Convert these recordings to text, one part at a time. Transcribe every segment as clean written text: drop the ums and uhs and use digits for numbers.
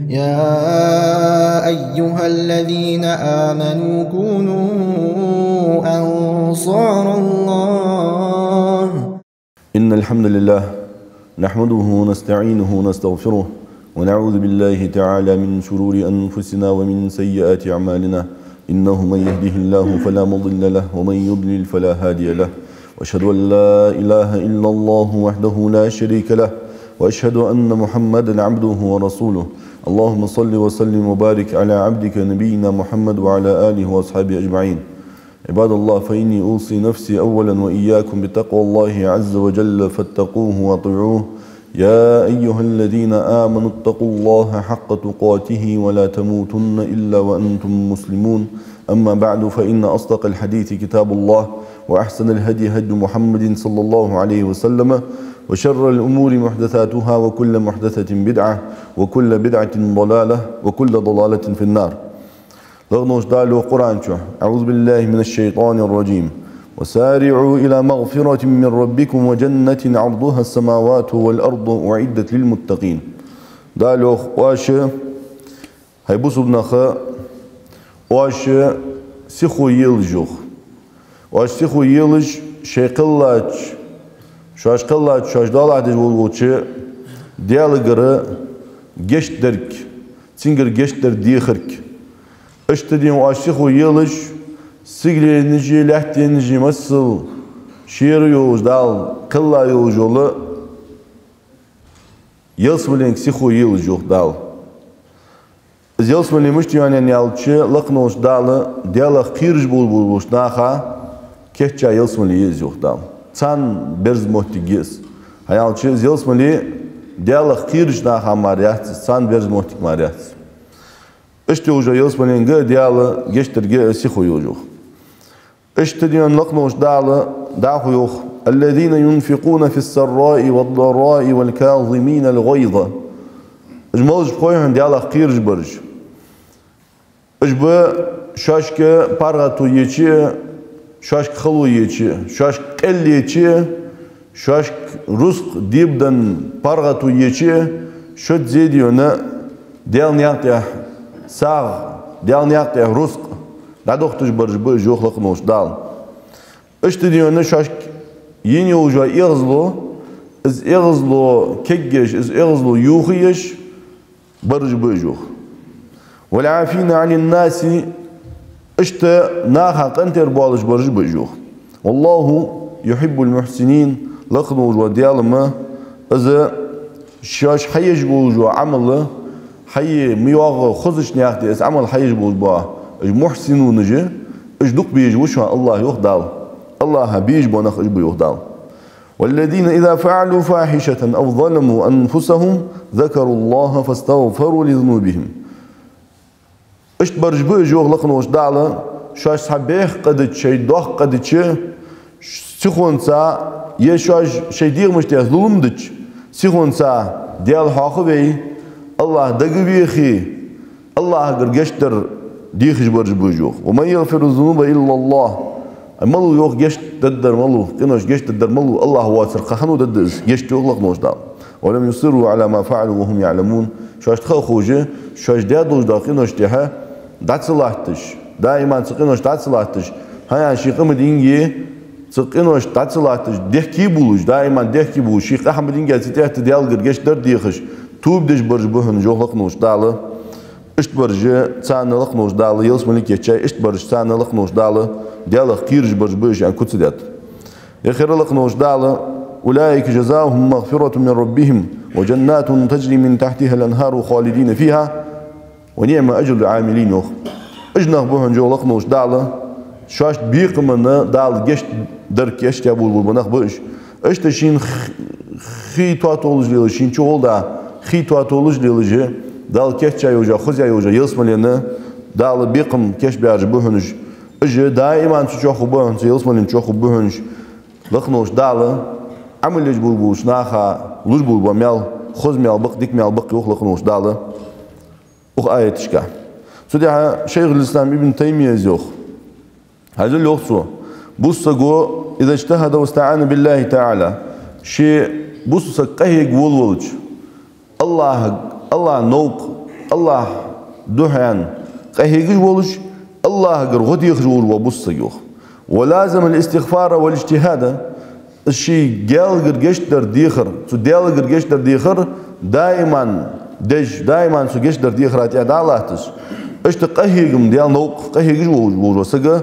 يا أيها الذين آمنوا كونوا أنصار الله. إن الحمد لله نحمده ونستعينه ونستغفره ونعوذ بالله تعالى من شرور أنفسنا ومن سيئات أعمالنا، إنه من يهده الله فلا مضل له ومن يضلل فلا هادي له، وأشهد أن لا إله إلا الله وحده لا شريك له، وأشهد أن محمدا عبده ورسوله. اللهم صل وسلم وبارك على عبدك نبينا محمد وعلى آله وأصحابه أجمعين. عباد الله، فإني أوصي نفسي أولا وإياكم بتقوى الله عز وجل فاتقوه واطيعوه. يا أيها الذين آمنوا اتقوا الله حق تقاته ولا تموتن إلا وأنتم مسلمون. أما بعد، فإن أصدق الحديث كتاب الله، وأحسن الهدي هدي محمد صلى الله عليه وسلم، وشر الأمور محدثاتها، وكل محدثة بدعة، وكل بدعة ضلالة، وكل ضلالة في النار. لغنوش دالو قرآن شو أعوذ بالله من الشيطان الرجيم. وسارعوا إلى مغفرة من ربكم وجنة عرضها السماوات والأرض أعدت للمتقين. دالو واش هيبوسو بنخا واش سيخو يلجوخ واش سيخو يلج شيقلاج شاش قلاج شاش دالات جولوچه ديالغرا گشترك تينگر گشتر ديخرك اشتدين واشيخو يلج سيغلينجي لحتينجي مسل شير يوج دال قلا يوجولو يلسملين سيخو يلجوخ دال يلسملين مشتيانين يالچه لقنوش دال ديالا قيرج بول ناخا كيتچا يلسملين يزوخ دال Цан берз мохтигис. Хаялчы зелсмали диалог кирж на хамаряц, цан берз мохтиг маряц. Иште уже елсмалинга диалог гештерге сихуюжух. Иште диан лакнош дахуюх. الذين ينفقون في السراء والضراء والكاظمين الغيظ. اجمالج بخويهن dialog kирж برج. اجبا شاشك паргату ечи شاشك خلو يجي، شاشك قل يجي، شاشك رزق ديبدن بارغتو يجي، شد زيديونا ديال نياقته ساغ ديال نياقته رزق دادوختش برج بج يخلق نوش دال. اشتديونا شاشك يني وجا يغزلو، از يغزلو كجش، از يغزلو يوخيش برج بجوخ. والعافين عن الناس اشتا ناخا قنتر بالج برج بجوخ. والله يحب المحسنين لقنوج وديالما اذا شاش حيج بوجو عمل حي ميواغ خزش نياختي اس عمل حيج بوجبا محسنون نجي اش دوك بيج وشا الله يخدال الله بيج بونخ اش بيخدال. والذين اذا فعلوا فاحشة او ظلموا انفسهم ذكروا الله فاستغفروا لذنوبهم. اشت برج بجوغ لقنوش دالا شاش صبيح قدت شي دوخ قدت سيخونسا يشاش شي دير مش تيخ ظلم دج سيخونسا ديال حاخبي الله دقبيخي الله قرقشتر ديخش برج بجوغ. ومن يغفر الذنوب الا الله. ملو يوخ جشت ددر ملو قنوش جشت ددر ملو الله واسر قخنو ددز جشت يوغ لقنوش دال. ولم يصروا على ما فعلوا وهم يعلمون. شاش تخوجه شاش دادوش دا قنوش تيها داتسلاتش دائما تقنوش داتسلاتش هيا شيخ مدينجي تقنوش داتسلاتش دهكي بولوش دائما دهكي بولوش شيخ احمد دينجي تحت ديال قرقش در ديخش توب دش برج بهن جوخ نوش داله اشت برج تسان لقنوش داله يلس ملك يتشاي اشت برج تسان لقنوش داله ديال قيرج برج بوش يعني كتسدات يا خير لقنوش داله اولئك جزاؤهم مغفرة من ربهم وجنات تجري من تحتها الانهار خالدين فيها ونعم أجر العاملين يوخ. اجنخ بهن جو لقنوش داله شاش بيقمنا دال جشت درك يشت يابول بنخ بش اشت شين خي تواتولج ليل شين شغل دا خي تواتولج ليل دال كيش يوجا خزيا يوجا يلسملنا دال بيقم كيش بيارج بهنج اجي دائما تشوخو بهنج يلسملن تشوخو بهنج لقنوش داله عمل يجبول بوش ناخا لوج بول بميال خز ميال بق ديك ميال بق يوخ لقنوش داله آية تشكا. سودها شيخ الإسلام ابن تيمية زوخ. هذا اللي يخصه. بوسقو إذا اجتهد واستعان بالله تعالى شيء بوسق قهيق ولولج الله نوق الله دهان قهيج بولش الله غير غدي يخجول وبص يوخ ولازم الاستغفار والاجتهاد الشيء قال غير جشتر ديخر تديال غير جشتر ديخر دائما سو جشتر ديخر اتياد الله تس اشت قهيجم ديال نوق قهيج بولش وسجا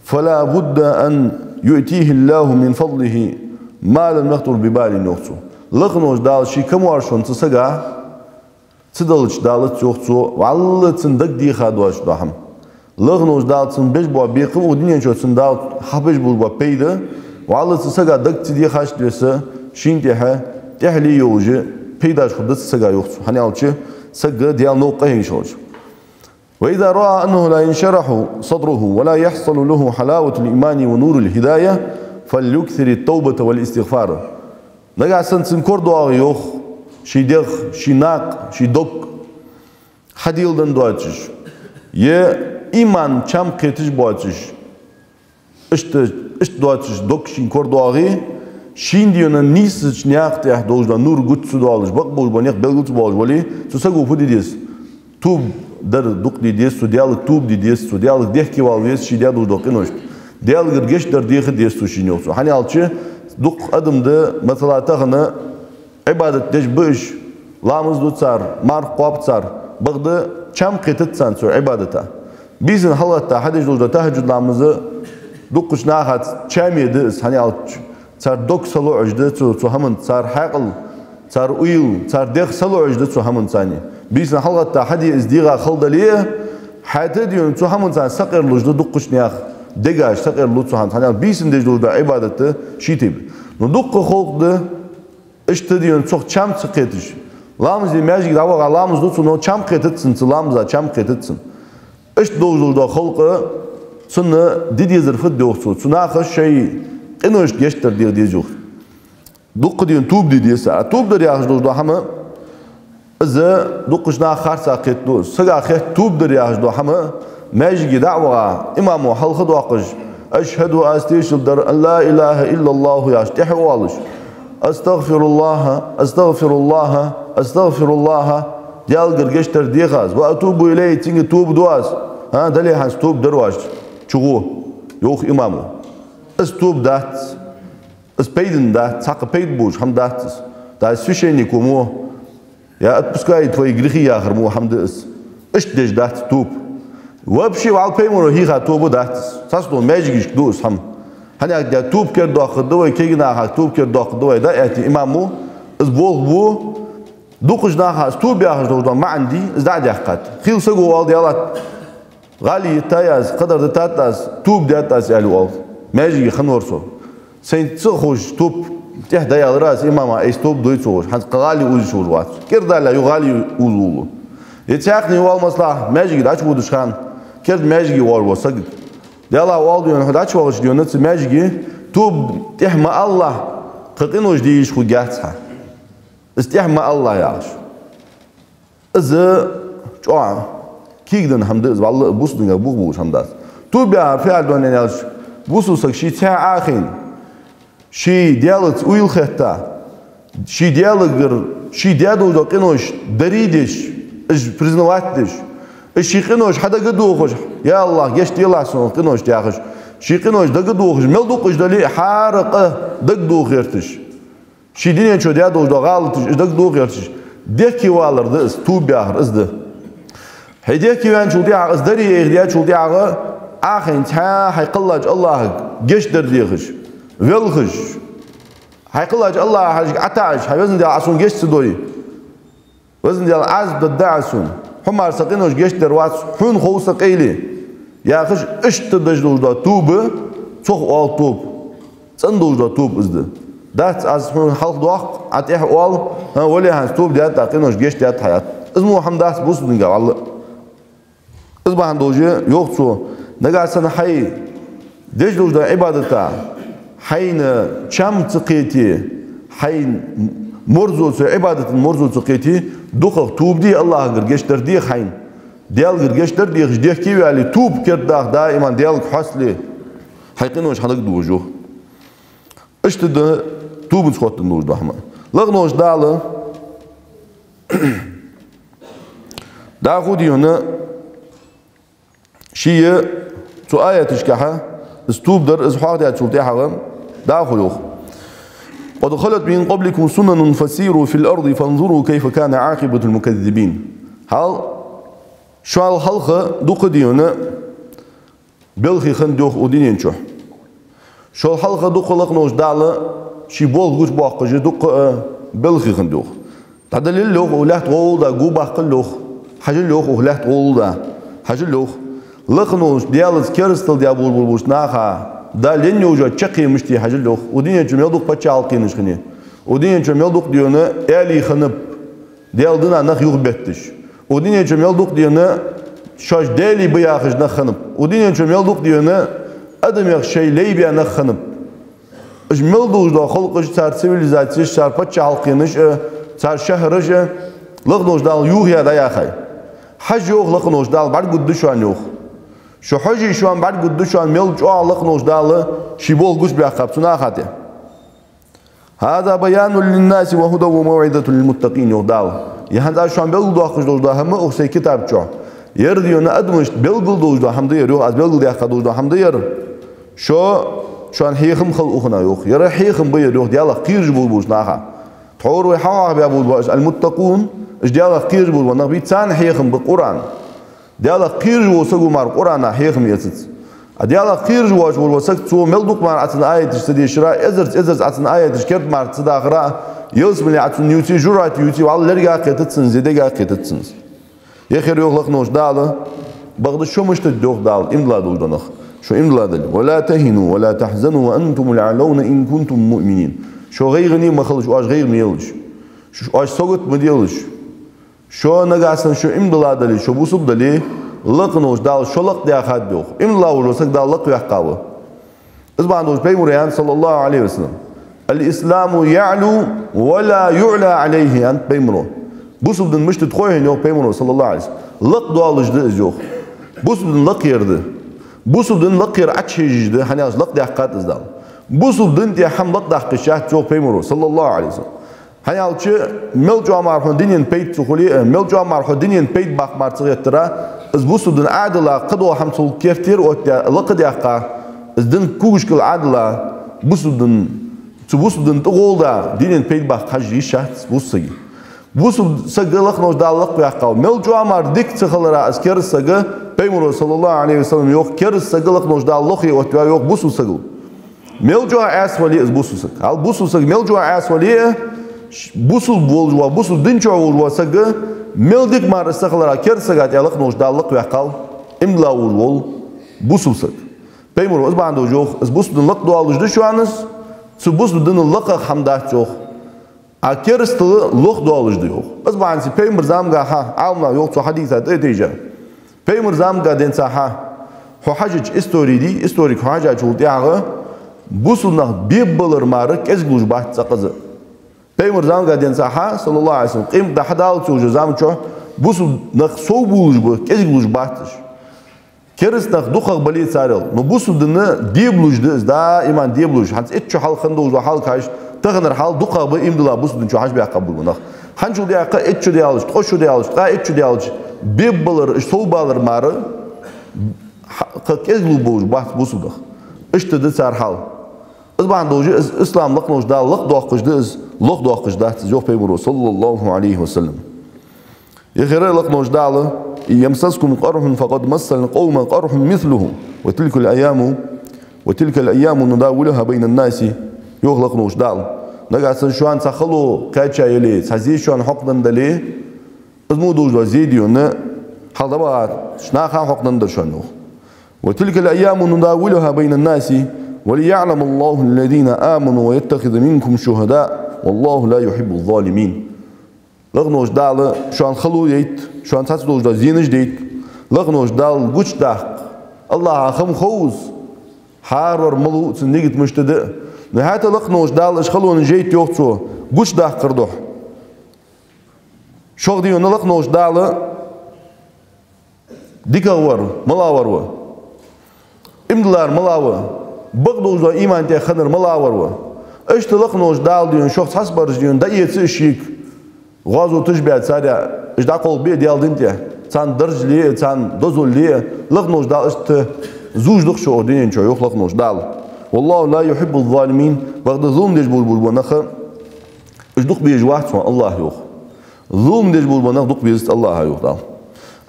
فلا بد ان يؤتيه الله من فضله ما لم يخطر ببال نوخسو لغنوش دال شي كم وارشون تسجا تدلش دالت يوخسو والله تندق ديخا دواش دهم لغنوش دال تنبش بوا بيقم ودنيا شو تندال حبش بوا بيدا والله تسجا دق تديخاش ديسا شين تيها تحلي يوجي بيداش خدت تسجا يوخسو هني أوتشي سجا ديال نوقه يشوج وإذا رأى أنه لا ينشرح صدره ولا يحصل له حلاوة الإيمان ونور الهداية فليكثر التوبة والاستغفار نجا سنسن كوردو يوخ شي دخ شي ناق شي دوك حديل دن دواتش يه إيمان چم قيتش بواتش اشت دواتش دوك شين كوردو شين ديونا نيسش نياق تيح دوش دا نور قدس دوالش بق بوش بانيق بلغتس بوالش ولي سوساقو فودي ديس توب در دوك دي ديس سو ديالك توب دي ديس سو ديالك ديحكي والويس شي ديال دوش دوك انوشت ديالك رجش در ديخ ديس سو شين يوخسو حاني alçı دوك أدم ده مثلا تغنى عبادة دش بيش لامز دو تصار مار قواب تصار بغدا كم قيتت سانسو عبادته بيزن حلقة حدش دوش تهجد لامزه دوكش ناخد كم يدس هني alçı تصار دوك سلو عجده تو همن تصار حقل تصار ويل تصار ديخ سلو عجده تو همن ثاني بيزن حلقة حدي ازديغا خلد ليه حتى ديون تو همن ثاني سقر لوجده دوكش ناخ دجاج سقر لوتسو هان ثاني بيزن دش دوش عبادته شيتيب ندق خلق ده اشتديون صح كم سقيتش لامز يماجي دعوة لامز دوتسو نو كم قيتتسن لامزا كم قيتتسن اش دوش ده خلق سنة ديدي زرفت دوخسو سناخش شيء إنه إيش جشتر دي جوخ دق ديون توب دي ساعة توب دري آخر دوش ده هما إذا دقش نا خارسا قيت دوش سجا خير توب دري آخر ده هما ماجي دعوة إمامو حلق دواقش أشهد وأستشهد در أن لا إله إلا الله يشتح والش أستغفر الله ديال قرقشتر ديخاز وأتوب إليه تيجي توب دواز ها دلي هانس توب درواج شغو يوخ إمامو أستوب دات أسبيدن دات ساق بيد بوش هم دات دا سفيشيني كومو يا أتبسكاي توي غريخي يا خرمو حمد اشتدش دات توب وابشي وعلى بيمونو هيخا توبو دات ساسدو ماجيش دوس هم هني دا توب كير داخل دوي كيغنا ها توب كير داخل دوي دا اتي امامو اسبوغ بو دوقش ناها توب يا خرجو ما عندي ازداد يحقات خيل سغو وال ديالات غالي تاياز قدر دتاتاز توب داتاز يالو ماجي خنورسو سين تخوش توب تحت يا راس اماما اي توب دويتوش حد غالي وزشور وات كيردا لا يغالي وزولو يتاقني وال مصلح ماجي داش بودشخان كيرد ماجي وال وسق ديالا وال ديون هداش والش ديون نت ماجي توب تحمى الله ققينوش ديش خو جاتها استحمى الله ياش اذا جوا كيغدن حمد والله بوسدن بوش حمداس توب يا فعل دون ياش بوسوسك شي تاع اخين شي ديالت ويل ختا شي ديالغر شي ديادو ققينوش دريدش اش بريزنواتش اشي قنوش حدا قدوخش يا الله جيش ديلا سون قنوش تاخش شي قنوش دقدوخش مل دوقش دلي حارقه دقدوخ يرتش شي دينيا شو ديادو غالط دقدوخ يرتش ديكي والر دس توب ياخر ازده هيديكي وان شو ديا از دري يغديا شو ديا اخين تا حيقلج الله جيش در ديخش ويلخش حيقلج الله عتاش حيوزن ديال عصون جيش تدوي وزن ديال عز ددعسون حمار سقينوش جيش درواس حون خوص قيلي يا خش اشت دجلوش دا توب صخ وال توب صندوش دا توب ازده دات از حون حلق دواق عتيح وال ولي هانس توب ديات تاقينوش جيش ديات حياة ازمو حمداس بوسدنگا والله ازمو حمدوجي يوقتو نقا سنة حي دجلوش دا عبادتا حين شام تقيتي حين مرزو عبادة مرزو تقيتي دوخ توب دي الله غرجشتر دي حين ديال غرجشتر دي جديك كيو علي توب كرداخ دائما ديال حسلي حيقينوش حدق دوجو اشتد توب سخوت النوج دحما لغنوش داله دا خوديونه شيء سؤال تشكحه استوب در إزحاق ده تشوف ده دا خلوخ قد خلت من قبلكم سنن فسيروا في الأرض فانظروا كيف كان عاقبة المكذبين هل شو الخلق دوق ديونه بلخي خندوخ ودينين شو الخلق دوق لقنوش دالة شي بول غوش باقج دوق بلخي خندوخ تعدل لوخ ولحت غولدا جو باقل لوخ حاجة لوخ ولحت غولدا حاجة لوخ لقنوش ديالز كرستل ديابول بولبوش ناخا دا لين وجا تشقي مشتي حاجة لوخ ودينين جميل بتشال قينش خني ودينين جميل ديونه آلي خنب ديال دنا نخ يغبتش ودينين جميل ديونه شاش دالي بياخج نخنب ودينين جميل ديونه أدم يخ شيء ليبيا نخنب جميل دوش دا خلقش صار سيفيليزاتيش صار بتشال قينش صار شهرش لقنوش دال يوهيا دا ياخي حج يوخ لقنوش دال بعد قدش عن يوخ شو حجي شو عن بعد قدش عن ميل جو لقنوش دال شيبول قش بيعقب سناخاته هذا بيان للناس وهدى وموعظة للمتقين يغدال يهند شو عن بيل دوخش دوش دا هم أخسي كتاب جو يرديون أدمش بيل دوش دا هم دير يوخ از بيل ديخ دوش دا هم دير شو عن حيخم خل أخنا يوخ يرى حيخم بير يوخ ديال قيرج بولبوش ناخا تحور ويحاق بيابول المتقون إيش ديال قيرج بول ونبي تان حيخم بالقرآن ديال قيرج وسقو مار قرآن حيخم يسد ديال قيرج واش وسق تو ملدوك مار عتنا آية تشتدي شراء إزرت عتنا آية تشكرت مار تصدق يوسف اللي عتنا يوتي جرات يوتي وعلى لرجع قتتسن زيدة قتتسن يخير يخلق نوش داله بغض شو مش تدوخ دال إملا دوش دنخ شو إملا دل ولا تهنوا ولا تحزنوا وأنتم الأعلون إن كنتم مؤمنين شو غيرني ما خلش واش غير ميلش شو واش سقط مديلش شو نجاسن شو إملا دل شو بوسب دلي لقنوش دال شو لق ده خد دوخ إملا ورسك دال لق يحقابه إذا عندوش بيمريان صلى الله عليه وسلم الإسلام يعلو ولا يعلى عليه أنت بيمرو بوسب دن مش تدخوين يوم بيمرو صلى الله عليه وسلم لق دوالش ده إزوخ بوسب دن لق يرده بوسب دن لق يرعتشيج ده حنياش لق ده حقات إزدال بوسب دن دي حم لق ده حقشات يوم بيمرو صلى الله عليه وسلم حنيالش ملجوا معرفون دينين بيت تخولي ملجوا معرفون دينين بيت باق مارتغي ترى إز بوسب دن عادلة قدوة حمصل كيفتير لق ده حقا إز دن كوشكل عادلة بوسب دن تبوسب دن تقول ده دينين بيت باق حجي شات بوسي بوسب سجلك نوش دالك بيحقاو ملجوا مار ديك تخلرا أسكر سجى بيمرو صلى الله عليه وسلم يوك كر سجلك نوش دالك يوتوا يوك بوسو سجل ملجوا أسولي إز بوسو سج هل بوسو سج ملجوا أسولي بوسو بولجوا بوسو دينشوا ولوا سجى ملديك مار سخلرا كر سجات يالك نوش دالك بيحقاو إملا ولول بوسو سج بيمرو إز بعده جوخ إز بوسو دن لق دوالج دشوانس سبوسو دن لق حمدات جوخ أكيرستل لوخ دوالج ديوخ بس بعدين بيمر زامجا ها عالمنا يوقف حديثات إتيجا بيمر زامجا دينسا ها هو حاجة إستوري دي إستوريك حاجة شو تياغه بوسنا بيبلر مارك إزجوج بحث سقزة بيمر زامجا دينسا ها صلى الله عليه وسلم قيم ده حدال شو جزام شو بوسنا صوبوج بق إزجوج بحثش كيرست دوخ بليت سارل نبوسنا ديبلوج ده إيمان ديبلوج هنس إتشو حال خندوج وحال كاش تغنر حال دوقا بإمدلا بوسدن شو حاج بيعقبل مناخ حنشو ديعقا إتشو ديالش تخشو ديالش تا إتشو ديالش بيبلر صوبالر مار كيزلو بوج بحث بوسدخ اشتد سار حال إذا دوجي إسلام لقنوش دا لق دوقش دز لق دوقش دا تزوج بيمرو صلى الله عليه وسلم يخير لقنوش دا يمسسكم قرح فقد مس القوم قرح مثله وتلك الأيام نداولها بين الناس يغلق نوش دال نقعد شوان تخلو كاتشا يلي تحزي شوان حقن دلي ازمو دوج وزيديو ن حال دبا شناخا حقن در شوانو وتلك الأيام نداولها بين الناس وليعلم الله الذين آمنوا ويتخذ منكم شهداء والله لا يحب الظالمين لغنوش دال شوان خلو يت شوان تحس دوج زينج ديت لغنوش دال قوش داق الله خم خوز حارور ملو تنيجت مشتدئ نهاية لقنوش دال إشخلون جيت يوقتو قوش ده قردوح شوق ديو نلقنوش دال ديكاور ملاور إمدلار ملاور بقدوش دا إيمان تي خنر ملاور إشت لقنوش دال ديون شوق حسبرج ديون دا يتسي الشيك غازو تشبيع تساريا إش دا قول بيه ديال دين تي цан държли, цан дозолли, лъгнош дал иште зуждық шо одинен чо йох лъгнош дал. Wallahu la yuhibbu zalimin, бағда зулм деш булбанаха, ишдуқ бейж вахтсуан Аллах йох. Зулм деш булбанах дуқ бейзіст Аллаха йох дал.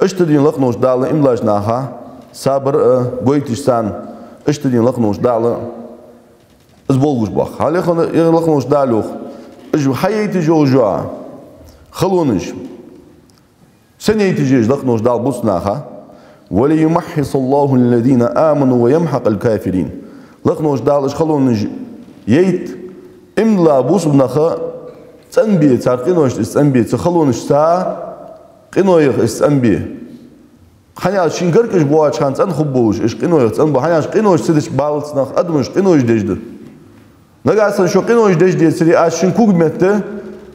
Иште дин лъгнош дал, имлаш наха, сабыр гойтиш сан, иште дин лъгнош дал, ازبولغوش باخ هالي خنا يغلقنوش دالوخ اج حياتي جوجوا خلونش سنيتي جيج لقنوش دال بوسناخا وليمحص الله الذين امنوا ويمحق الكافرين لقنوش دال اش خلونج ييت املا بوسناخا تنبي تارقينوش تنبي تخلونش سا قينويخ استنبي خانيا شينغركش بواچ خان تن خبوش اش قينويخ تن خانيا قينوش سدش بالصناخ ادمش قينوش دجد نگاهن شو قینوش دیش دیش سری آشین کوگ میته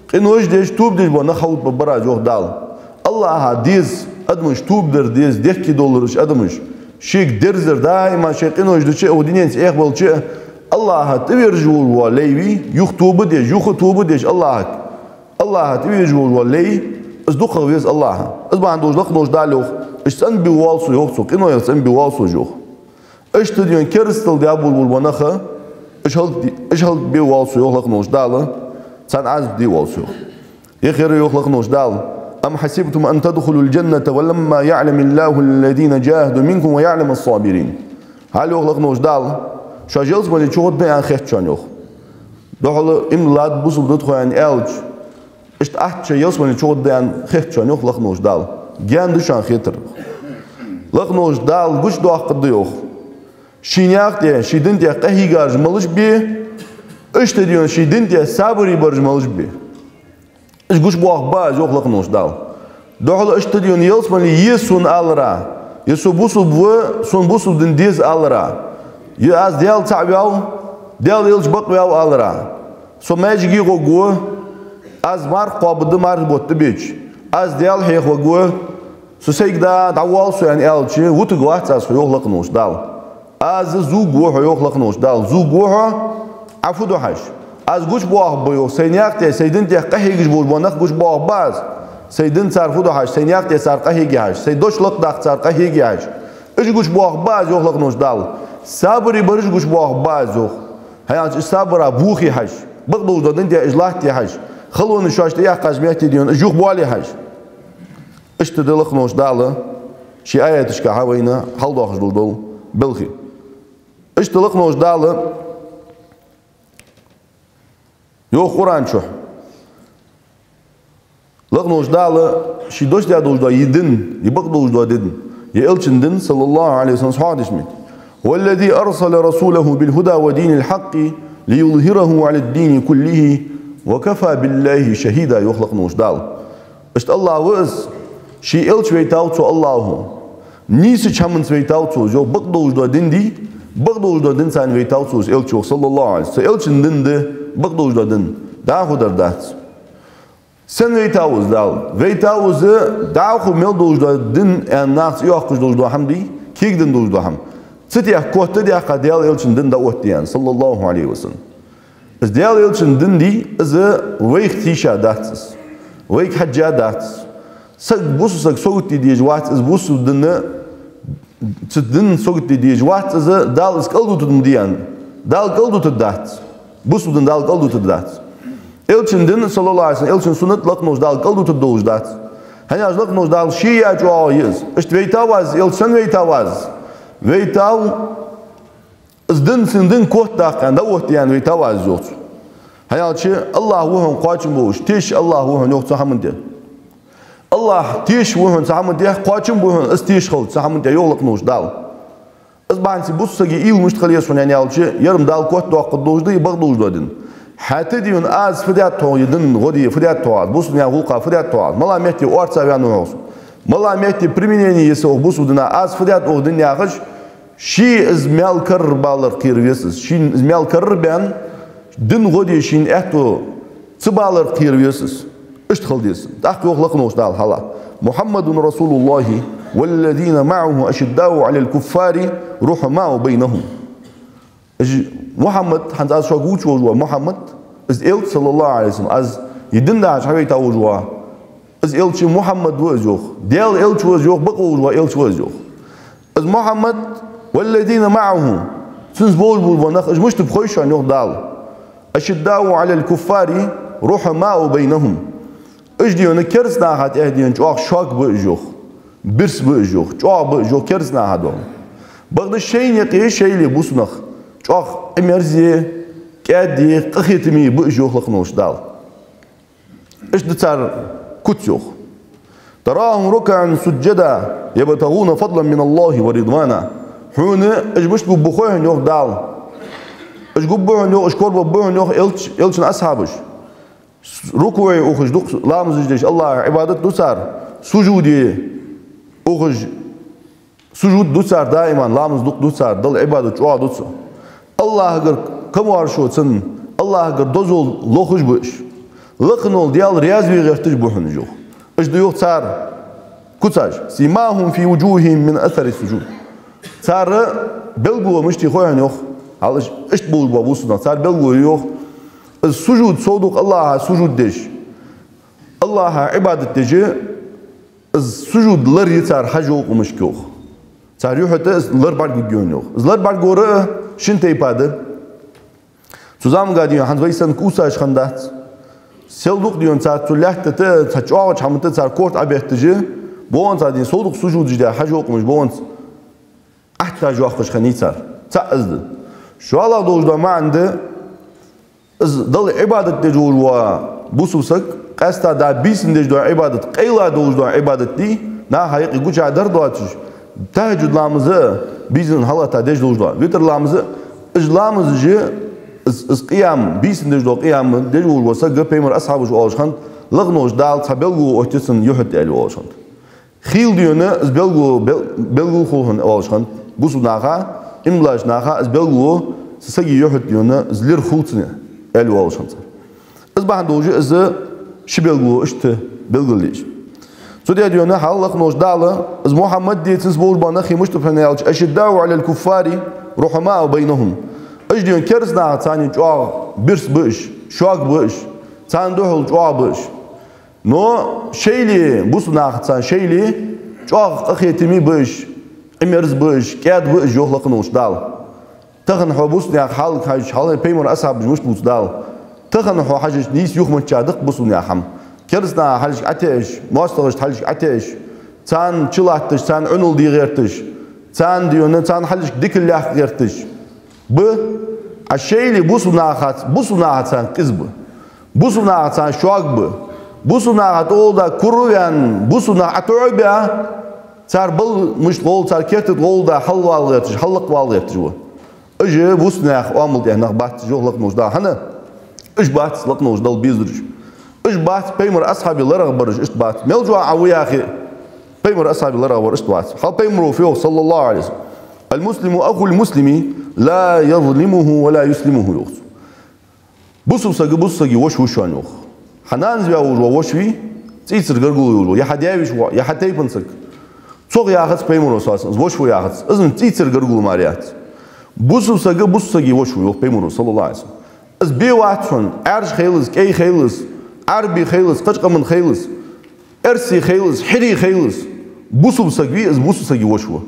قینوش دیش توب دیش با نخوت با برای جوه دال الله ها دیز ادمش توب در دیز $10 ادمش شیک درزر دائما شیک قینوش دیش اودینیس اقبال چه الله ها تبیر جول و لیوی یخ توب دیش یخ توب دیش الله ها تبیر جول و لی از دو خویز الله از با اندوش لقنوش دالوخ اشتن بیوالسو یخ سو قینوش اشتن بیوالسو جوه اشتدیون کرستل دیابول بول بناخه ايش هل بيوالسو يخلق نوش دال سان عزب دي والسو يخير يخلق نوش دال أم حسبتم أن تدخلوا الجنة ولما يعلم الله الذين جاهدوا منكم ويعلم الصابرين هل يخلق نوش دال شاجلس ولي شوت بيان خيت شان يخ دخل إملاد بوسو بدخل عن ألج اشت أحد شاجلس ولي شوت بيان خيت شان يخلق نوش دال جان دشان خيتر لق نوش دال قش دو أقد يخ شینیاق دیه شیدن دیه قهی گارج مالش بی اشت دیون شیدن دیه صبری برج مالش بی اش گوش باق باز یوخ لقنوش دال دخل اشت دیون یلس مالی یسون آلرا یسو بوسو بو سون بوسو دن دیز آلرا ی از دیال تعبیاو دیال یلش بقیاو آلرا سو ماجگی گو از مارک قابض مارک بوت بیچ از دیال هیخ گو سو سیگ دا دوال سو یعنی آلچی ووت گوات از یوخ لقنوش دال از زوجوه يخلق نوش دال زوجوه عفو دوحش از گوش باغ بيو سينياق تي سيدن تي قهيج بول بنخ گوش باغ باز سيدن صرفو دوحش سينياق تي صار قهيجاش سيدوش لق داق صار قهيجاش ايش گوش باغ باز يخلق نوش دال صبري برج گوش باغ باز هيا صبر ابوخي حش بقدو ددن تي اجلاح تي حش خلون شاش تي قزميت ديون جوخ بالي حش ايش تدلق نوش دال شي اياتش كحوينا حل دوخ دول بلخي ايش تلقنوش دال يو قران شو لقنوش دال شي دوش دا دوش دا يدن يبق دوش دا ددن يلچن دن صلى الله عليه وسلم صحادش ميت والذي ارسل رسوله بالهدى ودين الحق ليظهره على الدين كله وكفى بالله شهيدا يخلق نوش دال اشت الله وز شي الچ ويتاوتو الله نيس چمن ويتاوتو جو بق دوش دا دن دي بغدوش دادن سان ويتاوسوس إلشوا صلى الله عليه وسلم إلشن دند بغدوش دادن داخو دردات سن ويتاوس دال ويتاوس داخو مل دوش دادن أن ناس يأخذ دوش دهم دي كيك دن دوش دهم ستيا كوت دي أقديال إلشن دن داوتيان صلى الله عليه وسلم إز ديال إلشن دن دي إز ويك تيشا داتس ويك حجا داتس سك بوسو سك صوتي دي جوات إز بوسو دن تدن سوقت دي جوات إذا دال إسكالدو تدمديان دال كالدو تدات بوسو دن دال كالدو تدات إلشن دن صلى الله عليه وسلم إلشن سنة لقنوش دال كالدو تدوش دات هني أج لقنوش دال شيء جوايز إشت ويتاواز إلشن ويتاواز ويتاو إزدن سندن كوت داقان دوت يعني ويتاواز زوت هني أج الله وهم قاچم بوش تيش الله وهم يوقت حمد الله تيش وهن سامن ده قاچم وهن استيش خل سامن ده يولق نوش دال از بانسي بوس سجي إيل مشتغل يعني يالشي يرم دال كوت دوق دوش ده يبغ دوش دادن حتى ديون از فديات تو يدن غدي فديات تو بوس نيا غوقا فديات تو ملا ميتي أورتا بيانوس ملا ميتي بريميني يسوع بوس ودنا از فديات أودن ياخش شي از مال كر بالر كيرويس شي از مال كر بيان دن غدي شين أتو تبالر كيرويس اشتغل ديس تحكي وخلق نوش دال حلا محمد رسول الله والذين معه أشداء على الكفار رحماء بينهم محمد حنت از شو محمد از إلت صلى الله عليه وسلم از يدن داش حبي تاوجوا از elçi Muhammed vöz yok. Diğer elçi vöz yok. Bak oğuz var elçi vöz yok. Az Muhammed والذين معه سنز بول بول بناخ از مش تبخوش عن yok dal. أشداء على الكفار رحماء بينهم. اج ديون كرس ناحت اهديون جوخ شاك بيجوخ. برس بيجوخ. جوخ بيجوخ كرس ناحدهم. بعد الشيء يقي شيء اللي بوسنخ. جوخ إمرزي كادي قخيتمي بيجوخ لخنوش دال. ايش دتار كتيوخ. تراهم ركعا سجدا يبتغون فضلا من الله ورضوانا. هنا اجبش ببخوهن يوخ دال. اجبوهن يوخ اشكور ببوهن يوخ إلشن أصحابش. ركوعي أخج دوخ لامز جديش الله عبادة دوسار سجودي أخج سجود دوسار دائما لامز دوخ دوسار دل عبادة جوا دوسار الله أجر كم وارشو تسن الله أجر دوزول لوخج بوش لقنول ديال رياض بيغيرتج بوهن جو اجدو يوخ تسار كتاج سيماهم في وجوههم من أثر السجود تسار بلغو مشتي خوين يوخ على اشت بول بابوسنا تسار بلغو يوخ السجود صودق الله سجود دش الله عبادة دجي السجود لر يتار حجوق ومشكوخ تار يحتى لر بعد جونيوخ لر بعد جورا شنتي بعد سوزام قاديون هنز ويسن كوساش خندات سيلدوق ديون تار تلحت تجاوج حمت تار كورت أبيت دجي بون تار دين صودق سجود جدا حجوق ومش بون أحتاج واخش خنيتار تأذ شو الله دوج ما عنده ضل عبادة دجول وبوسوسك قاستا دا بيسن دجول عبادة قيلا دجول عبادة دي نا هايق يقول عدر دواتش تهجد لامزة بيسن هلا دجول ويتر لامزة اجلامز جي از قيام بيسن دجول قيام دجول وسق بيمر أصحاب جو أوشخند لغنوش دال تبلغو أوتسن يحد ألو أوشخند خيل ديونا از بلغو خلهن أوشخند بوسو ناخا إملاش ناخا از بلغو سسقي يحد ديونا از لير خلتنا ألو أوشخند از بعد دوجي از شبلغو اشت بلغليش سوديا ديونا حلق نوش دالا از محمد ديتنس بوربانا خي مشتفنا يالش أشداء على الكفار رحماء بينهم اش ديون كرس ناها تاني جوا برس بش شواك بش تان دوهل جوا بش نو شيلي بوس ناها تان شيلي جوا أخيتمي بش امرز بش كاد بش يخلق نوش دال تخن حبوس ناها حالك هاي حالي بيمر أصحاب مش بوس دال تخن حو حاجة نيس يخمن شادق بوس ناها حم كرس ناها حالش عتيش ماسترش حالش عتيش تان چلاتش تان عنول دي غيرتش تان ديون تان حالش ديكل لاخ غيرتش ب الشيء بوسو ناخت سان كذب بوسو ناخت سان شواق بوسو ناخت أولدا كرويان بوسو ناخت عبيا صار بل مش غول صار كيرت غولدا حل والغيرتش حلق والغيرتش هو اجي بوسو ناخ وامل ده ناخ بات جو لق نوش دا هنا اج بات لق نوش دال بيزرج اج بات بيمر أصحابي لرغ برج اش بات ملجوا عويا أخي بيمر أصحابي لرغ برج اش بات حال بيمرو فيه صلى الله عليه وسلم المسلم أخو المسلم لا يظلمه ولا يسلمه يوخ بوسو ساقي وشوان يوخ حنان زبا وشوي تيسر غرغو يوخ يا حدايش يا حتى يبنسك صوغ ياخذ بيمرو ساس وشو ياخذ اذن تيسر غرغو ماريات بوسو ساقي وشو يوخ بيمرو صلى الله عليه وسلم از بي واتون ارج خيلز كي خيلز عربي خيلز قشقمن خيلز ارسي خيلز حري خيلز بوسو ساقي از بوسو ساقي وشو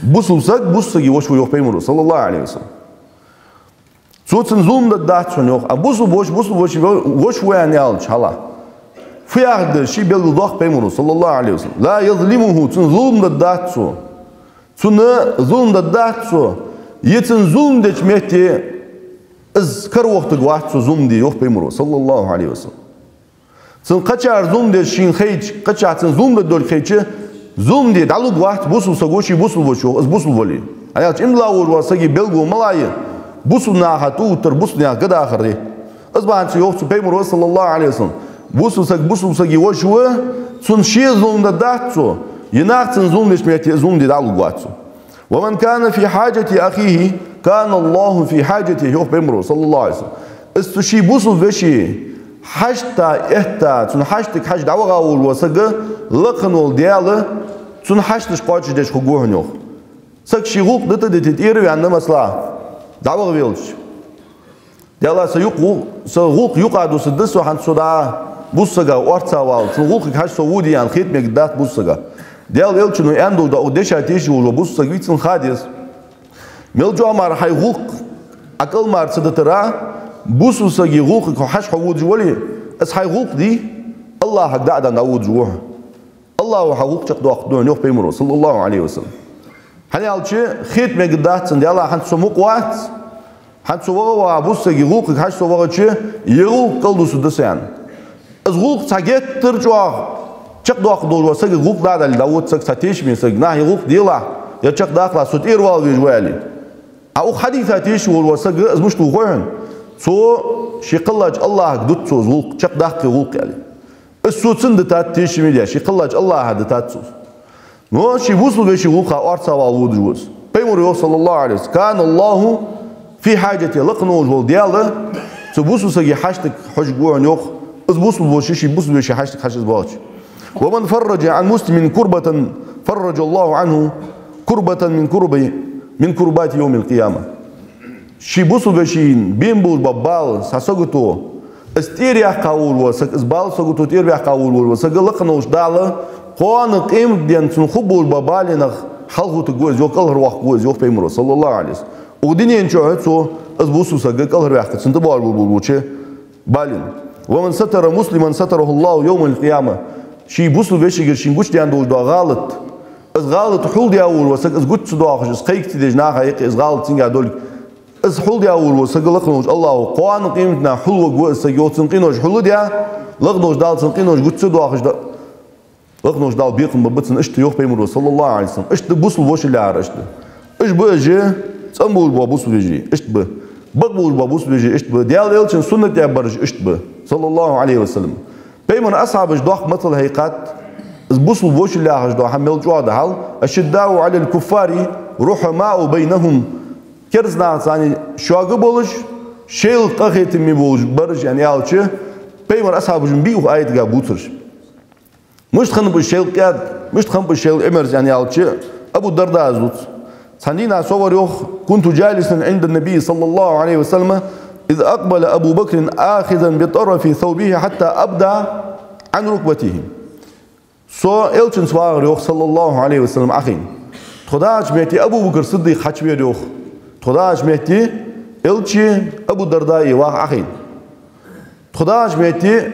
بوسو وش ويوخ بيمرو صلى الله عليه وسلم صوتن زوم داتشون يوخ بوسو وش وين يالش هلا في عهد شي بيلدوخ بيمرو صلى الله عليه وسلم لا يظلمه تن زوم داتشو تن زوم داتشو يتن زوم دچ مهتي از كر وقت غواتشو زوم دي يوخ بيمرو صلى الله عليه وسلم تن قچار زوم دي شين خيج قچار تن زوم دول خيج زوم دي دالو غوات بوسو سغوشي بوسو بوشو از بوسو ولي ايات املا ور سغي بلغو ملاي بوسو ناها توتر بوسو ناها قدا اخري از بان سي يوخ بيمرو صلى الله عليه وسلم بوسو سغي وشو سن شي زوم داتسو يناختن زوم ديش ميتي زوم دي دالو غواتسو ومن كان في حاجة أخيه كان الله في حاجته يوخ بيمرو صلى الله عليه وسلم استشي بوسو فشي حاجتا إهتا تون حاجتك حاج دعوة غاول وسغا لقنول دياله تون حاجتش قاتش ديش خقوهن يوخ سك شيغوق دتا تيرو عندنا مسلا دعوة غويلش ديالا سيغوق يقعدو سدسو حان سودا بوسجا وارتساوال تلغوك حاج سعودي عن خيط مقدات بوسجا ديال يلشنو يندو دا ودشا تيجي ولا بوسجا ويتسن خاديس ملجو مار حي غوق أقل مار صدترا بوسجا غوق حاج حوود جولي اس حي غوق دي الله حق دعدا نعود جوه الله حقوق تقدو أخدون يوخ بيمرو صلى الله عليه وسلم هني ألشي خيط مقدات سندي الله حن سموك وقت حن سووا بوسجا غوق حاج سووا شيء يغوق قلدو سدسان از غوق ساجت ترجع چق داخ دور وسق غوق دادل داود سق ساتيش من سق نه غوق ديلا يا چق داخل صوت إيروال ويجوالي أو حديث ساتيش وسق از مش توقعن سو شقلاج الله قدت سو غوق چق داخل غوق يعني الصوت سند تاتيش ميديا شقلاج الله هذا تاتسو مو شي وصل بشي غوق أرسا والود جوز بيمر صلى الله عليه وسلم كان الله في حاجة لقنوج والديالة تبوسو سقي حاجتك حج جوعن يوخ از بوصل بوشيشي بوصل بوشي حاجتك حاجة باش ومن فرج عن مسلم كربة فرج الله عنه كربة من كربات يوم القيامة شي بوصل بوشين بين بول ببال ساسوغتو استيريا قاول وسك ازبال سوغتو تيريا قاول وسك لقنوش داله قوان قيم ديان سنخبول ببالنا حلقو تجوز يوك الروح جوز يوك بيمرو صلى الله عليه وسلم ودينين شو از بوصل سجك الروح تسنتبال بول بالين ومن ستر مسلما ستره الله يوم القيامة شي بوصل بيشي شي نقولش دي عنده غلط از غلط حول دي اول وسك از قلت صداقش از قيك تدي جناح هيك از غلط تنقع دول از حول دي اول وسك لقنوش الله قوان قيمتنا حول وقوس سيوت سنقينوش حول دي لقنوش دال سنقينوش قلت صداقش لقنوش دال بيقم ببتسن اشت يوخ بيمرو صلى الله عليه وسلم اشت بوصل بوش اللي عار اشت اش بأجي تنبول بابوصل بيجي اشت بقبول بابوصل بيجي اشت ديال يلشن سنة يعبرج اشت صلى الله عليه وسلم بيمن أصحاب جدوح مثل هيقات بوصل بوش الله جدوح حمل جواد حال الشداء على الكفار رحماء بينهم كرزنا يعني شاق بولش شيل قخيت مي بولش برج يعني ألشة بيمن أصحاب جنبيه آية جابوترش مش تخن بالشيل قاد مش تخن بالشيل إمرز يعني ألشة أبو الدرداء زوت سندينا صور يوخ كنت جالسا عند النبي صلى الله عليه وسلم إذ أقبل أبو بكر آخذا بطرف ثوبه حتى أبدى عن ركبته. إلشن سوار يوخ صلى الله عليه وسلم أخين. تخداش مهتي أبو بكر صديق حجبير يوخ. تخداش مهتي إلشي أبو الدرداء واخ أخين. تخداش مهتي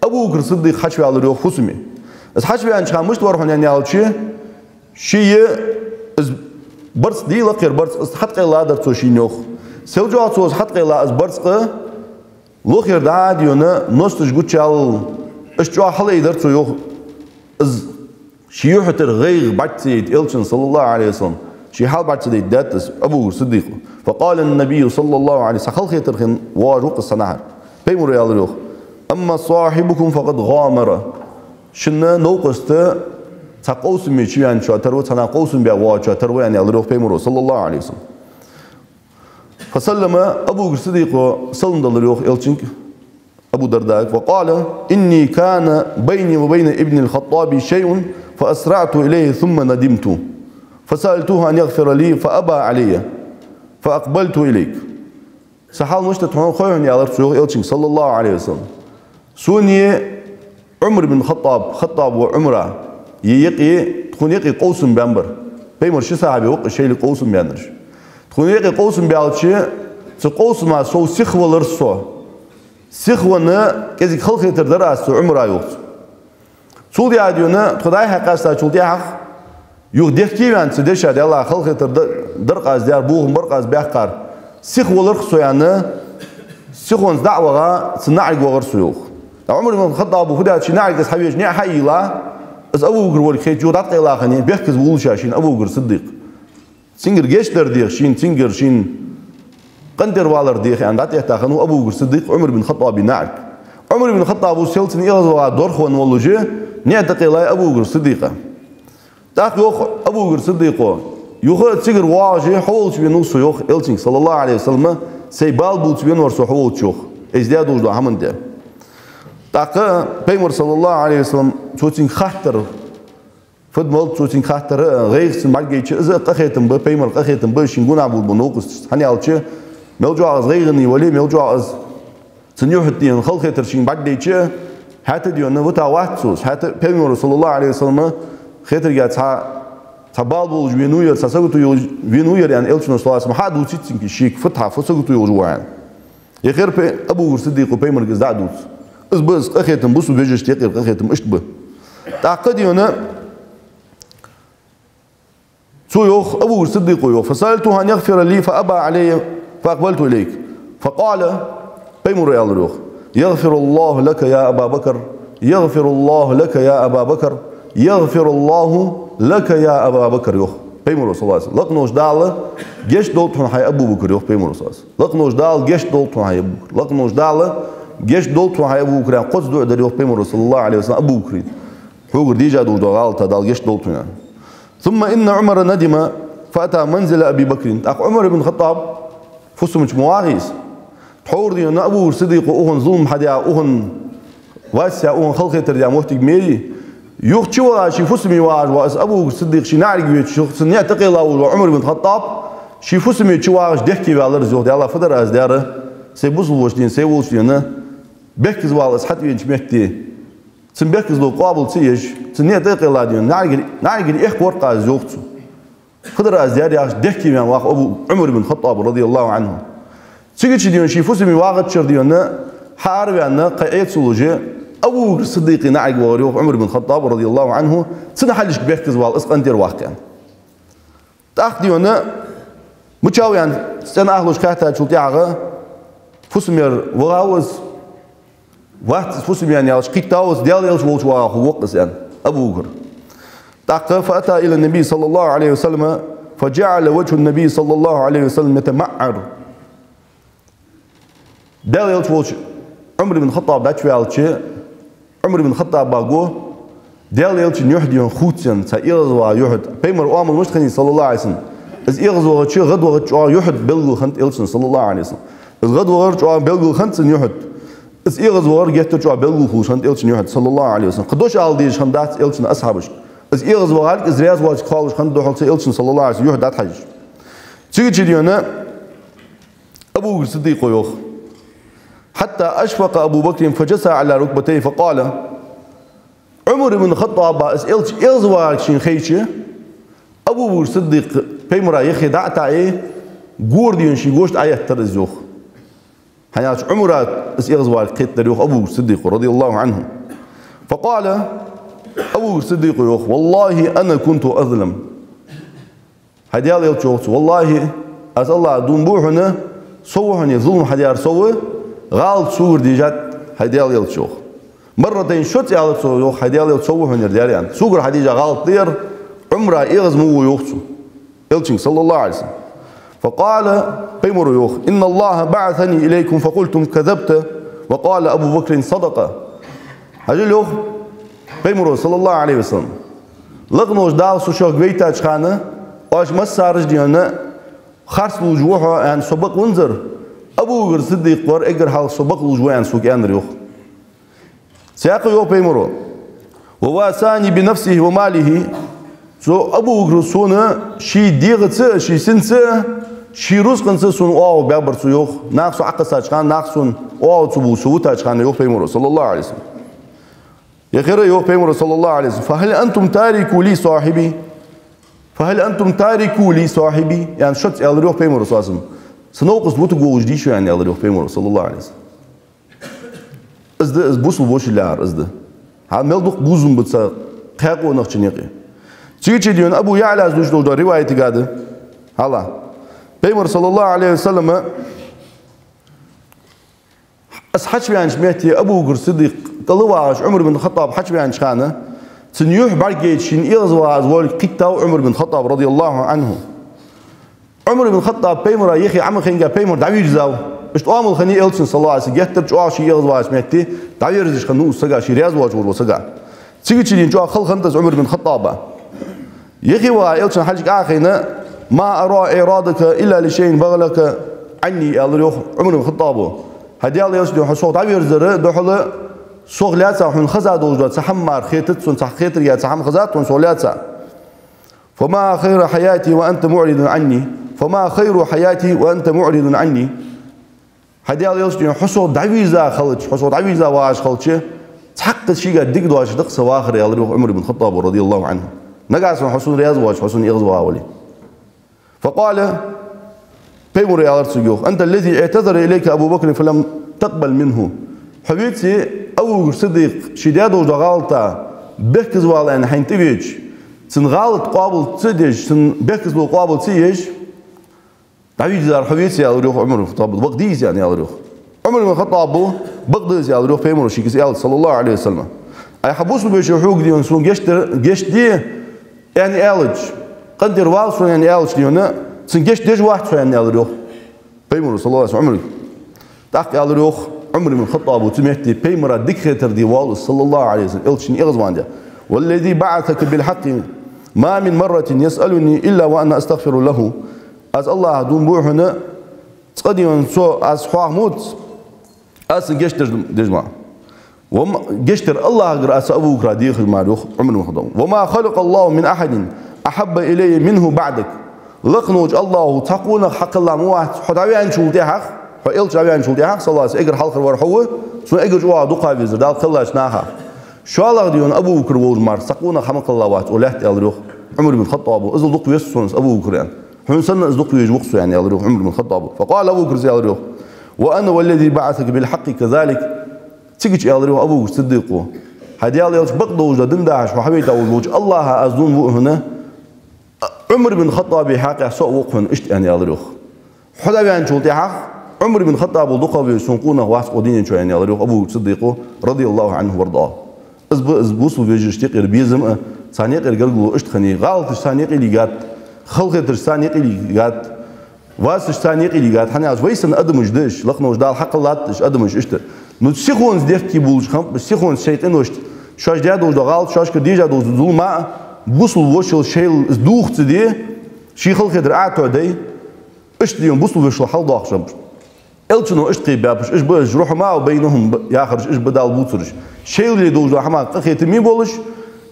أبو بكر صديق حجبير يوخ خصمي. بس حجبير أنش خامش تورحون يعني ألشي شيء برس دي لقير برس حتى لا درتو شيء يوخ. سوجات سوز حتى لا أزبرسقة لوخير داديونا نستج قتشال اشجع حلا يدرسو يوخ از شيوحتر غير بعتيد إلشن صلى الله عليه وسلم شي حال بعتيد داتس أبو صديق فقال النبي صلى الله عليه وسلم خل خيتر خن واجوق الصناعة بيمر يا يوخ أما صاحبكم فقد غامر شنا نوقست تقوس ميشي يعني شو تروي تناقوس بيا واجو تروي يعني يوخ بيمر صلى الله عليه وسلم فسلم أبو الصديق سلم دلريوخ إلشنك أبو درداء وقال إني كان بيني وبين ابن الخطاب شيء فأسرعت إليه ثم ندمت فسألته أن يغفر لي فأبى علي فأقبلت إليك سحال مشتت خوين يا رسول إلشنك صلى الله عليه وسلم سوني عمر بن خطاب وعمره يقي تكون يقي قوس بأمبر بيمر شو صاحبي وقت شيء لقوس بأندرش تخونيك قوسم بيالشي تقوس ما سو سخوة لرسو سخوة نا كذي خلق يتردر أستو عمر أيوت سو دي عاديونا تخداي حق أستا شو دي حق يوخ ديكي بان تدش عادي الله خلق يتردر قاس ديار بوغم برقاس بيحقار سخوة لرسو يعني سخوة دعوة سنعيق وغرسو يوخ عمر من الخطاب وخدات شي نعيق أصحابي جنيع حي الله از أبو بكر ولي خيت جودات قيلا خني بيحكز بولشا شين أبو بكر صديق سينجر جيشتر ديخ شين سينجر شين قندر والر ديخ يعني دات يحتاخنو أبو بكر صديق عمر بن الخطاب نعك عمر بن الخطاب وسيلتن إغزوا دورخون والوجه نعتقي لا أبو بكر صديقة تاخ يوخ أبو بكر صديقه يوخ سيجر واجه حولت بين نص يوخ إلتين صلى الله عليه وسلم سيبال بولت بين ورسو حولت يوخ إزداد وجدوا همن ده تاخ بيمر صلى الله عليه وسلم توتين خاطر فدمل توتين خاطر غير سمعجيش إذا قخيتم بيمر قخيتم بشينجون عبود بنوقس هني على شيء ملجوا از غيرني ولي ملجوا از سنيوح الدين خلق ترشين بعد ديش حتى ديونا وتا واحد سوس حتى بيغمبر صلى الله عليه وسلم خاطر يا تبال بولج وينوير ساسغتو وينوير يعني الشن صلى الله عليه وسلم حد وتسين شيك فتح فسغتو يوجوان يا خير ابو الصديق بيمر جزادوس از بس اخيتم بوسو بيجش تيقر اخيتم اشتبه تعقد يونا سو يوخ ابو الصديق يوخ فسالته ان يغفر لي فابى علي فاقبلت اليك فقال بيمر يا الله يغفر الله لك يا ابا بكر يغفر الله لك يا ابا بكر يغفر الله لك يا ابا بكر يوخ بيمر صلى الله عليه وسلم لقنوش دال جيش دولتون هاي ابو بكر يوخ بيمر صلى الله عليه وسلم لقنوش دال جيش دولتون هاي ابو بكر لقنوش دال جيش دولتون هاي ابو بكر قصد دو يوخ بيمر صلى الله عليه وسلم ابو بكر هو ديجا دو دال دال جيش دولتون ثم ان عمر ندم فاتى منزل ابي بكر اخ عمر بن الخطاب فسمج مواغيس تحور دي ان ابو الصديق اوهن ظلم حدا اوهن واسع اوهن خلق ترجع موتك ميري يوخ تشوا شي فسمي واج واس ابو الصديق شي نعرق شو سنيا تقي الله عمر بن الخطاب شي فسمي تشوا دحكي بالر زو دي الله فدر از دار سي بوزلوش دين سي وولش دين بكز والاس حتى يجمتي سن بكز لو قابل تيج سنيا تقي الله دين نعرق اخ ورقه زوختو فدر از دار ياش دحكي من واخ ابو عمر بن الخطاب رضي الله عنه تيجي ديون شي فسمي واغت شر ديون حارب ان قيت سولوجي ابو الصديق نعق وغريوخ عمر بن الخطاب رضي الله عنه سنة حلش بيحكز والاسقندر واقعا تاخديونا متشاويان سنة اهلوش كاتا تشوتياغا فسمير وغاوز واحد فسمير يالش قيتاوز ديال يالش ووش واغا وقس يعني ابو بكر تاق فاتى الى النبي صلى الله عليه وسلم فجعل وجه النبي صلى الله عليه وسلم يتمعر ديال يالش ووش عمر بن الخطاب داتشوالتشي عمر بن الخطاب باغو ديال يلتش نيوحديون خوتين تا يغزوا يحد بيمر امر مشخني صلى الله عليه وسلم از يغزوا تشي غدوا تشوا يحد بلغو خنت يلتش صلى الله عليه وسلم از غدوا تشوا بلغو خنت يحد از يغزوا جت تشوا بلغو خنت يلتش يحد صلى الله عليه وسلم قدوش الديش خندات يلتش اصحابش از يغزوا قال از رياز واج خالص خنت دخلت يلتش صلى الله عليه وسلم يحد حج تيجي ديونا ابو الصديق يوخ حتى أشفق أبو بكر فجسى على ركبتيه فقال عمر بن الخطاب اسئلت إغزوا شين خيشة أبو بكر الصديق بيمرا يخي دعتا إيه جورديون شي جوشت آية ترزيوخ حياش عمر إغزوا قيت دريوخ أبو بكر الصديق رضي الله عنه فقال أبو بكر الصديق يوخ والله أنا كنت أظلم هديال يلتشوخ والله أسأل الله دون بوحنا صوحني ظلم هديار صوه غالط صور ديجات هديال يلتشوخ مرتين شوت يلتشوخ هديال يلتشوخ هنير دياليان سوغر هديجا غالط دير عمره إغز مو يوخسو يلتشين صلى الله عليه وسلم فقال بيمر يوخ إن الله بعثني إليكم فقلتم كذبت وقال أبو بكر صدق هجل يوخ بيمر صلى الله عليه وسلم لغنوش دال سوشوخ بيتاج خانه واش مسارج ديانا خارس الوجوه يعني سبق ونزر أبو بكر الصديق ور إجر حال سبق الوجوه يعني سوق أندر يوخ سياق يوخ بيمرو وواساني بنفسه وماله سو أبو بكر سونا شي ديغت شي سنس شي رزق سون أو بيعبر سو يوخ ناقص عقص أشخان ناقصون أو تبو سوت أشخان يوخ بيمرو صلى الله عليه وسلم يا خير يوخ بيمرو صلى الله عليه وسلم فهل أنتم تاركوا لي صاحبي فهل أنتم تاركوا لي صاحبي يعني شت يالر يوخ بيمرو صلى الله عليه وسلم سنوقس بوتو جوج دي شو يعني يالر يوخ بيمرو صلى الله عليه وسلم از بوسل بوش لار ازده ها ملدوق بوزم بتسا قاقو نخشنيقي تيجي ديون ابو يعلى زوج دو روايه قاده هلا بيمر صلى الله عليه وسلم اس حج بيان شميتي ابو بكر الصديق طلواش عمر بن الخطاب حج بيان شخانه سنيوح برجيت شين يغزوا ازول قيتاو عمر بن الخطاب رضي الله عنه عمر بن الخطاب بيمر يخي عم خنجا بيمر دعوي جزاو مش عامل خني إلتشن صلى الله عليه وسلم يحترج شيء يغزوا اسمعتي تعير زيش خنو سجا شي رياض واجور وسجا تيجي تشيلين جو خل خندز عمر بن الخطاب يخي وإلتشن حاجك آخينا ما أرى إرادك إلا لشيء بغلك عني الله عمر بن الخطاب هدي الله يسدو حصو تعير زر دخل صغلات حن خزاد وجود سحمر خيتت سن خيتر يا سحم خزات وصولات فما خير حياتي وأنت معرض عني فما خير حياتي وأنت معرض عني هدي الله يسدو حصو دعويزا خلج حصو دعويزا واش خلج تحقق شيء قد دق دواش دق سواخر يا الله عمر بن الخطاب رضي الله عنه نقاس حسون رياض واش حسون يغزوا أولي فقال بيمر يا الله أنت الذي اعتذر إليك أبو بكر فلم تقبل منه حبيبتي أبو صديق شداد وجغالتا بكز والله أنا حين تبيج تنغالط قابل تدج تن بكز وقابل تيج تعبيج دار حبيبتي يا الله عمر بن الخطاب بقديس يعني يا الله عمر بن الخطاب بقديس يا الله بيمر شيكس يا صلى الله عليه وسلم أي حبوس بيشوفوك دي ونسون جشت دي يعني ألج قدر والسون يعني ألج ديونا سنجش ديج واحد يعني يا الله بيمر صلى الله عليه وسلم عمري تحق يا الله عمر بن الخطاب وتمهتي بيمر دكتور دي وال صلى الله عليه وسلم إلشني إغزوان ده والذي بعثك بالحق ما من مرة يسألني إلا وأنا أستغفر له أز الله دون بوحنا تقديم سو أز حاموت أز جشتر دجمع وما جشتر الله غير أس أبوك راديخ المعروف عمر بن الخطاب وما خلق الله من أحد أحب إلي منه بعدك لقنوج الله تقول حق الله موات حداوي عن شو تحق فإلش عن شو تحق صلى الله عليه وسلم إجر حلق الورحوة سو إجر جوا دقة بيزر دال خلاش ناها شو الله ديون أبو بكر وجمار سقونا خمق الله وات ولهت الروح عمر بن الخطاب أزل دق يسون أبو بكر يعني حن سنة أزل دق يجوقس يعني الروح عمر بن الخطاب فقال أبو بكر زي الروح وأنا والذي بعثك بالحق كذلك تيجي الروح أبو بكر صديقه هدي الله يلش بقدوج دنداش وحبيت أوجوج الله أزون هنا عمر بن الخطاب حق سوء وقفن إشت يعني الروح حدا بيان شو تحق عمر بن الخطاب ودقة بيسونقونه واس قدين شو يعني الروح أبو بكر صديقه رضي الله عنه وارضاه أزبوس وبيجشتق ربيزم ثانية قرقلو إشت خني غلط ثانية اللي قات خلقت ثانية اللي قات واس ثانية اللي قات حنا أزويسن أدمج دش لقنا وجدال حق الله تش أدمج إشت نتسيخون زديك كيبولش خم بسيخون شيطان وشت شاش جاد وجد غلط شاش كديجاد وجد ظلمة بوصل وشل شيل زدوخ تدي شي خلقت رعته دي إشت اليوم بوصل وشل حل ضاق شمس إلشنو إشت قيبابش إيش بيج روح ما وبينهم ياخرج إيش بدال بوترش شيء اللي دوج رحمة قخيت مي بولش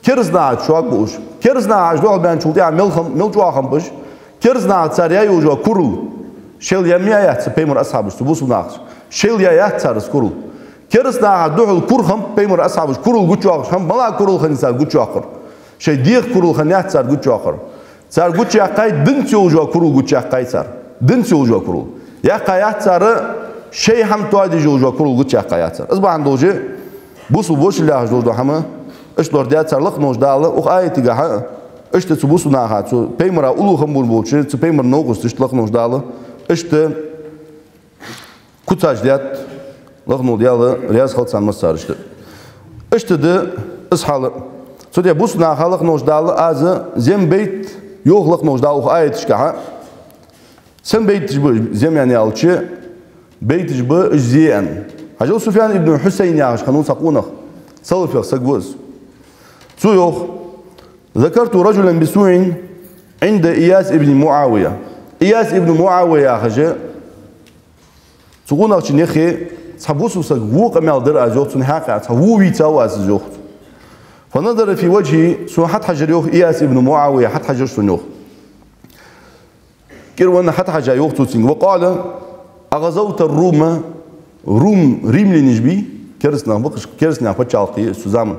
كرزنا عاد شواك بوش كرزنا عاد دوال بين شو تيع ملجوا خم بوش كرزنا عاد سريع يوجوا كرو شيل يميا يحس بيمر أصحابش تبوس وناقش شيل يا يحس كرو كرزنا عاد دوال كرخم بيمر أصحابش كرو قطعش هم بلا كرو خنيسار قطعكر شيء ديخ كرو خنيات صار قطعكر صار قطعكاي دنت يوجوا كرو قطعكاي صار دنت يوجوا كرو يا قايات صار شيء هم توادي يوجوا كرو قطعكايات صار أصبح عندوجي بوسو بوش اللي عجلو ده حما إيش لورديات صار لق نوش داله وآية تجاه إيش تبوسو ناخات سو بيمرا أولو خمبول بولش سو بيمر نوقس إيش لق نوش داله إيش كتاج ديات لق نو دياله رياض خلص عن مسار إيش ده إصحاب سو ده بوسو ناخا لق نوش داله أز زين بيت يوخ لق نوش داله آية تجاه سن بيت تجب زين يعني ألشي بيت تجب زين حجر سفيان ابن حسين يعش خنون سقونه صلف سقوز سويخ ذكرت رجلا بسوء عند إياس ابن معاوية إياس ابن معاوية خجا سقونه شنيخي صحبوسو سقوق أمال در أزوخ سنحاقع صحووي تاو أزوخ فنظر في وجهي سو حد حجر يوخ إياس ابن معاوية حد حجر سنوخ كيروانا حد حجر يوخ توتسين وقال أغزوت الروم ريملي نجبي كرسنا بقش كرسنا بتشالقي سوزام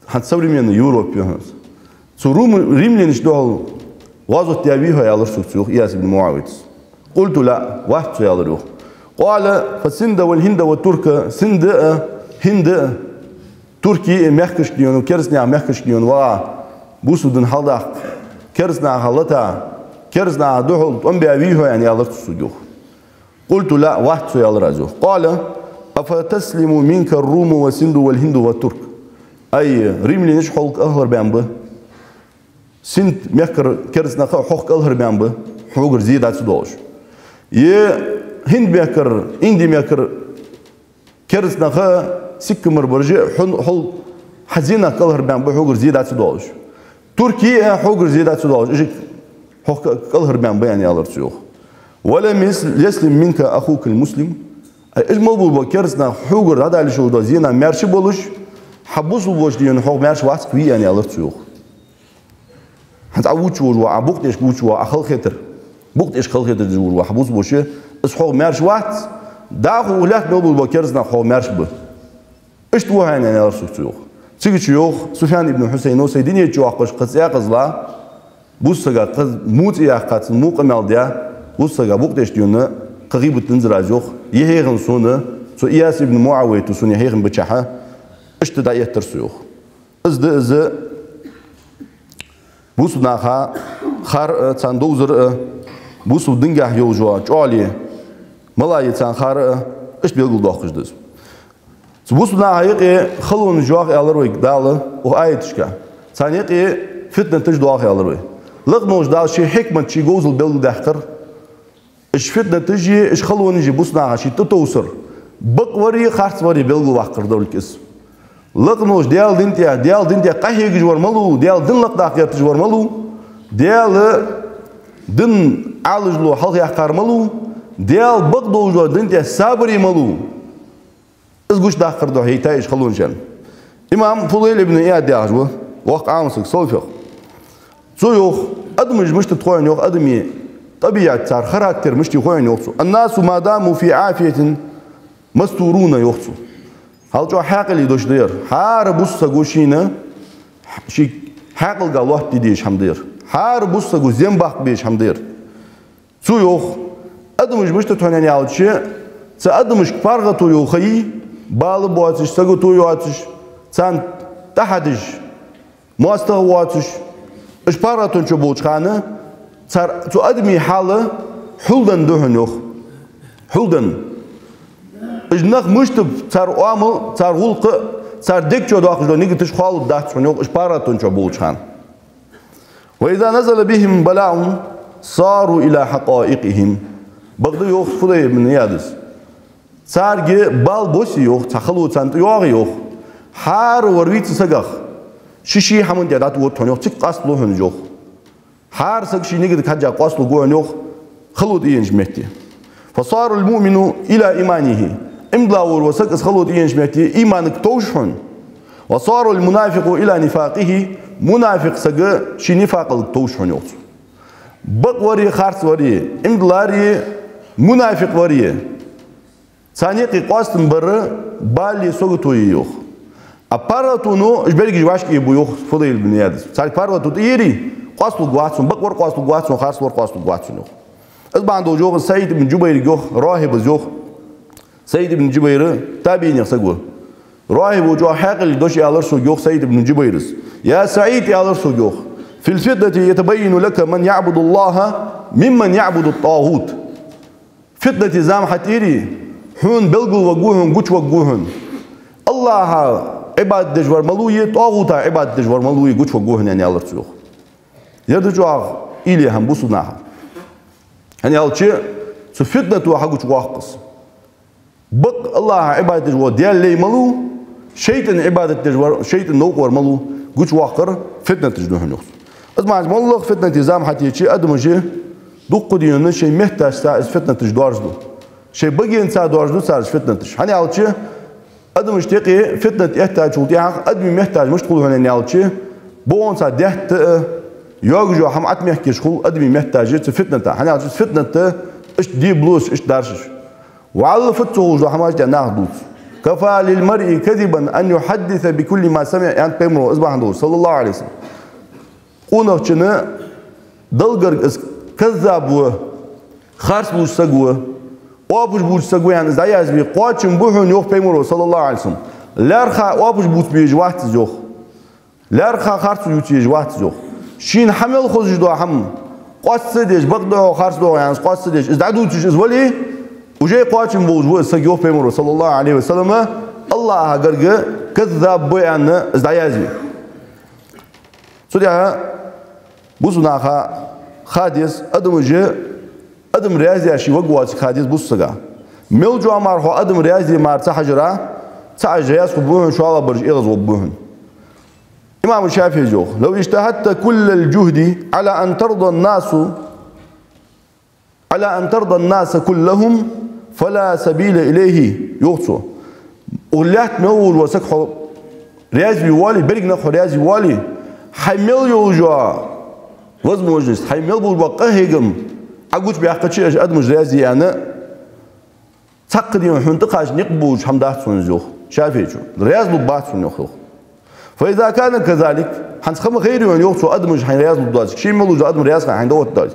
حد современный Европе سو ريملي نجدول وازو تيابيها يا الله سوق إياس بن معاوية قلت لا واحد يا الله قال فسند والهند والترك سند هند تركي مخكش ديون كرسنا مخكش ديون وا بوسودن حلدا كرسنا حلتا كرسنا دهول أم بيابيها يعني الله سوق قلت لا واحد يا الله قال أفتسلم منك الروم وسند والهند والترك أي ريملي نش حلق أهلر بينبه سند مكر كرسنا حق أهلر بينبه حقر زيادة سدوش يه هند مكر إندي مكر كرسنا سكمر برجع حل حزينة أهلر بينبه حقر زيادة سدوش تركيا حقر زيادة سدوش إيش حق أهلر بينبه يعني الله سيوخ ولم يسلم منك أخوك المسلم إيش مبول بكرسنا حقر هذا اللي شو ده زينا مرش بولش حبوس بولش ديون حق مرش واسق بيه يعني الله تسوق هتعود شو جوا بوقت إيش بوش جوا أخل خطر بوقت إيش خل خطر جوا حبوس بولش إيش حق مرش وات داخل ولاك مبول بكرسنا حق مرش به اشتوها يعني أرسل يوخ تيجي يوخ سفيان ابن حسين وسيدين يجوا قش قصيا قزلا بوسجا قز موت يا قات مو قمال ديا بوسجا بوقتش ديونا قريب تنزل يوخ يهيغن سونا سو إياس ابن معاوية تسون يهيغن بتشحة اشتدا يترسيوخ از بوس ناخا خار تاندوزر بوس دنجاه يوجوا جالي ملاي تان خار اش بيقول داخل دز بوس ناهيق خلون جواق يالروي دال وآيتشكا ثانيق فتنة تجدواق يالروي لقنوش دال شي حكمة شي جوز البلد دحكر اش فتنة تجي اش خلون يجي بوس ناها شي تتوسر بقوري خارت وري بلد واقر دولك اسم لقنوش ديال دنتيا قهيق جوار ملو ديال دن لقداق جوار ملو ديال دن عالجلو حلق يحقار ملو ديال بقدو جوار دنتيا سابري ملو ازقوش داخر دو هيتايش خلون جن امام فضيل ابن اياد ديال وقت عامسك صوفيق سويوخ ادمج مش تتخوين يوخ ادمي طبيعة صار خراكتر مش تخوين يوخسو الناس ما داموا في عافية مستورون يوخسو هل جو حاقل يدوش دير حار بوسا قوشينا شي حاقل قالوه تديش حمدير حار بوسا قو زنباق بيش حمدير سويوخ ادمج مش تتخوين يعود شيء سأدمج كفارغتو يوخي بال بواتش سقطو يواتش سان تحدج مواستغواتش اش باراتون شبوش خانه صار تو ادمي حاله حلدن دهن يوخ حلدن اجناق مشتب صار عامل صار غلق صار ديكشو داخل دو نيجي خالد داخل يوخ اش باراتون شبوش خان واذا نزل بهم بلاء صاروا الى حقائقهم بغدو يوخ فضي من يادس صار بال بوسي يوخ تخلو سانت يوغ يوخ حار ورويت سقخ شيشي حمن ديادات وطن يوخ تيك قاسلو هن يوخ حار سقشي نيجي كحاجة قاسلو قوان يوخ خلو دينج مهتي فصار المؤمن إلى إيمانه امدلاور وسقس خلو دينج مهتي إيمانك توشحن وصار المنافق إلى نفاقه منافق سق شي نفاق توشحن يوخ بق وري خارس وري امدلاري منافق وري ثانيقي قاستن برا بالي سوغتو يوخ أباراتونو إجبارك جواشك يبو يوخ فضيل بن يادس ثاني باراتو تيري قاستو قواتسون بقور قاستو قواتسون خارس ور قاستو قواتسون يوخ أزبان دو جوخ سيد بن جبير يوخ راهب يوخ سيد بن جبير تابعين يخسقوا راهب وجو حاقل دوش يالرسو يوخ سيد بن جبير يا سعيد يالرسو يوخ في الفتنة يتبين لك من يعبد الله ممن يعبد الطاغوت فتنة زام حتيري حون بلغو وقوهن قوش وقوهن الله عباد دجور ملوية طاغوتا عباد دجور ملوية قوش وقوهن يعني الله تسوخ يردجوا إلي هم بوصناها يعني الله شيء سفتنة وحا قوش واقص بق الله عباد دجور ديال لي ملو شيطان عبادة دجور شيطان نوقور ملو قوش واقر فتنة تجدوهن يخص اسمع ملغ فتنة زام حتيري أدمجي دوق ديون شيء محتاج ساعز فتنة تجدارجدو شيء بقي إنسان دارجدو سارج فتنة تش هني على شيء أدم مشتاقي فتنة يحتاج ولديها أدم محتاج مش تقول هني على شيء بون ساد يحت يوجو هم عتمي يحكي شغل أدم محتاج فتنة هني على فتنة إيش دي بلوس إيش دارش وعلى فتوه جو حماش ناخدوس كفى للمرء كذبا أن يحدث بكل ما سمع يعني بيمرو إصبح عنده صلى الله عليه وسلم قونا شنا دلقر كذاب خارس بوش سقوه وابوش بوش سقوه يعني زي عزبي قاتشن بوحون يوخ بيمرو صلى الله عليه وسلم لارخا وابوش بوش بيجوات زوخ لارخا خارس يوتي جوات زوخ شين حمل خوز جدوا حم قاس ديش بقدو خارس دو يعني قاس ديش ازدعدو تش ولي وجاي قاتشن بوش سقوه بيمرو صلى الله عليه وسلم الله قرقه كذاب بو يعني زي عزبي سوديها بوزناخا خاديس أدم جه أدم رياضي أشي وقوات خاديس بوسجا ملجو أمر هو أدم رياضي مار تحجرا تحجرياس خبوهن شو الله برج إغز وبوهن إمام الشافعي جوخ لو اجتهدت كل الجهد على أن ترضى الناس كلهم فلا سبيل إليه يوصو ولات مول وسكحو رياضي والي برجنا خو رياضي والي حمل يوجوا وزن وجنس حيمل بول بقهيجم أقولش بيحكي أدمج رياضي أنا تقديم حنتقاش نقبوش حمدات سونزوخ شافعي شو رياض لبات سون يخلق فإذا كان كذلك حنسخم غير يون يخلق أدمج حين رياض لبات شيء ملوج أدم رياض حين دوت داج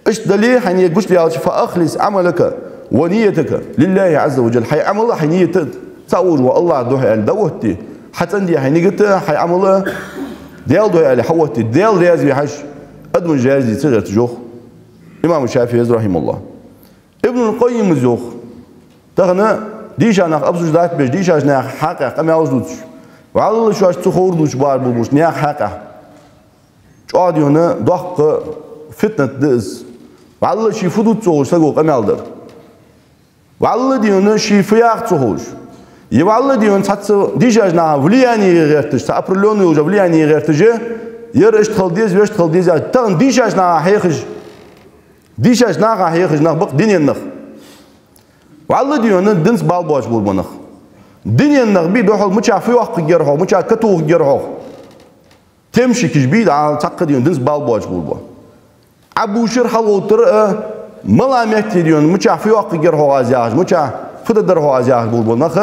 إيش دليل حين يقولش لي فأخلص عملك ونيتك لله عز وجل حي عمله حين نية تصور والله دوه دوتي حتى عندي حين قلت حي عمله ديال دوه على حوتي ديال رياض بحش أدمج رياض صغير تجوخ إمام الشافعي رحمه الله ابن القيم زوخ تغنى ديش أنا أبصر ذات بيش ديش أنا حقق أم يعوزوش وعلى شو أشتخور دوش بار بوش نيا حقق شو عادي هنا ضحك فتنة دز وعلى شي فدوت صوش سقوق أم يالدر وعلى دي هنا شي فياق صوش يوعلى دي هنا تحت ديش أنا ولياني غيرتش تأبرلون وجا ولياني غيرتش ير اشتغل ديز ويشتغل ديز تغن ديش أنا حيخش ديش أنا حيخش نخبق دنيا النخ وعلى ديونا دنس بالباش بولبنخ دنيا النغبي دوحل مشا في وقت جرحه مشا كتوه جرحه تمشي كجبيد على تعقدين دنس بالباش بولبا أبو شرح الوتر ملامك ديون مشا في وقت جرحه أزياج مشا فتدرحه أزياج بولبنخ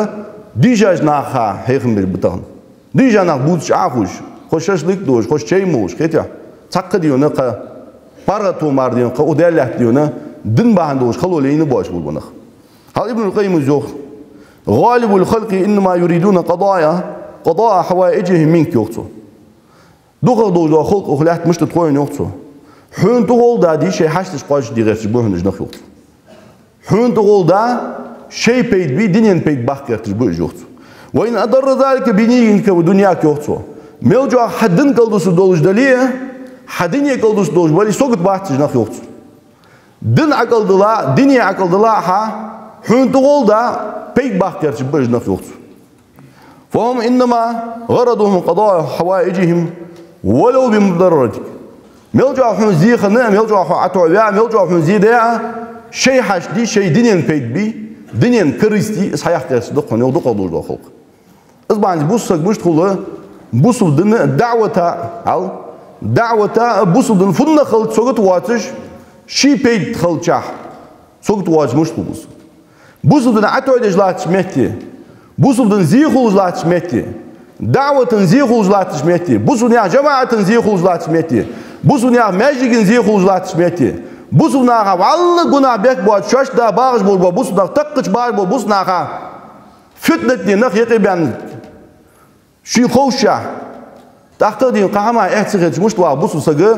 ديجاج ناخا هيخم بالبتان ديجا ناخ بوتش عفوش خوشش ليك دوش خوش شيء موش كتير تعقدين ق بارتو ماردين ق ودلت ديونا دن باندوش خلوا لين باش بولبنخ هذا ابن القيم الزوخ غالب الخلق إنما يريدون قضاء حوائجهم منك يوقتو دوغ دوغ خلق وخلات مش تتقوين يوقتو حون تقول دا دي شيء حاشتش قاش دي غير تجبوهن جنخ يوقتو حون تقول دا شيء بيد بي دنيا بيد باخر تجبوه يوقتو وإن أضر ذلك بنيك ودنياك يوقتو ميلجو حدن قلدوس دولج دليه حدن يقلدوس دولج بالي سوقت باخر جنخ يوقتو دن عقل دلا دنيا عقل دلا حون تقول دا بيك باخر تجبوه جنخ يوقتو فهم إنما غرضهم قضاء حوائجهم ولو بمضرتك ميلجوا حون زي خنا ميلجوا حون عتوبيا ميلجوا حون زي دا شيء حاش دي شيء دنيا بيد بي دنيا كريستي صحيح كريست دقن يودق دول دخل أصبح بوسك مش تقول بوسو دن دعوة بوسو دن فن خلط سوقت واتش شيء بيد خلط شح سوقت واتش مش تقول بوسو دن عتوبيا جلات مهتي بوسو دن زي خلص جلات مهتي دعوة زي خلص جلات مهتي بوسو نيا جماعة زي خلص جلات مهتي بوسو نيا ماجيكن زي خلص جلات مهتي بوسو ناها والله جنا بيك بود شاش دا باغش بود بوسو دا تقش بار بود بوسو ناها فتنة نخ يقبل شي خوشة تختارين قهما احتسخت مش توا بوسو سجى